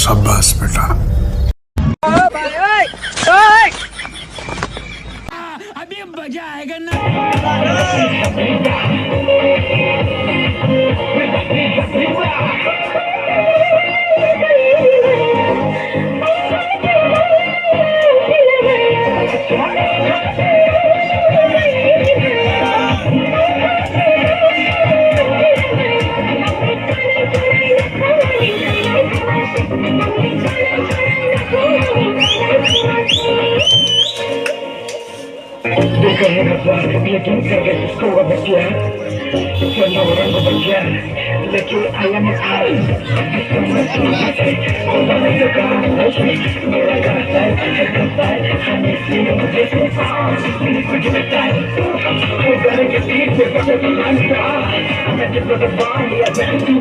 शाबाश बेटा। अभी मजा आएगा ना। लेकिन इसको बच्चा चलो रंगो बच्चा लेकिन आलम आए मेरा करता है हमें सीनो जैसे कुछ बता उधर के पीठ पे बच्चा की मानता मैं जब तो बाहर या बैठू